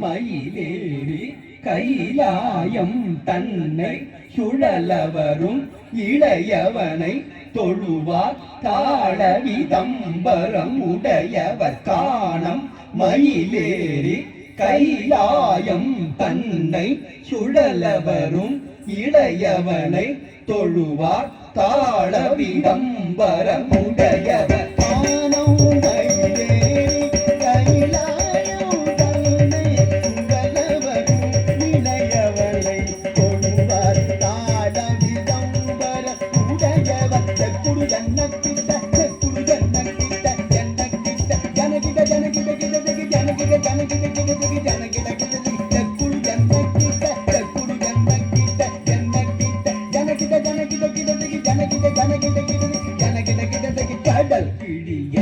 மயிலேறி கைலாயம் தன்னை சுழலவரும் இளையவனை தொழுவார் தாழ விதம்பரம் உடையவர் காணம் மயிலேறி கைலாயம் தன்னை சுழலவரும் இளையவனை தொழுவார் தாழ விதம்பரம் உடையவர் கடல் கிழிய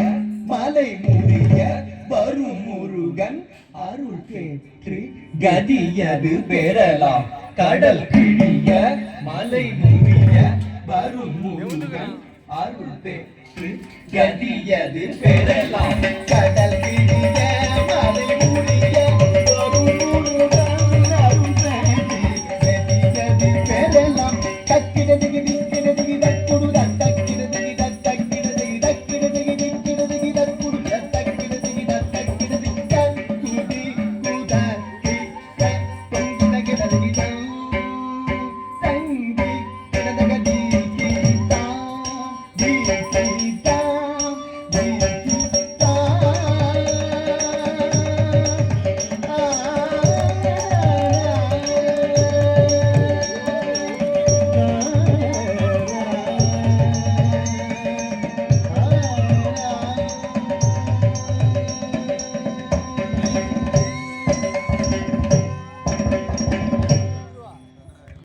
மலை முறிய வரும் முருகன் அருள் பெற்று கதியது பெறலாம். கடல் கிழிய மலை முறிய வரும் முருகன் அருள் பெற்று கதியது பெறலாம். கடல் கிழிய மலை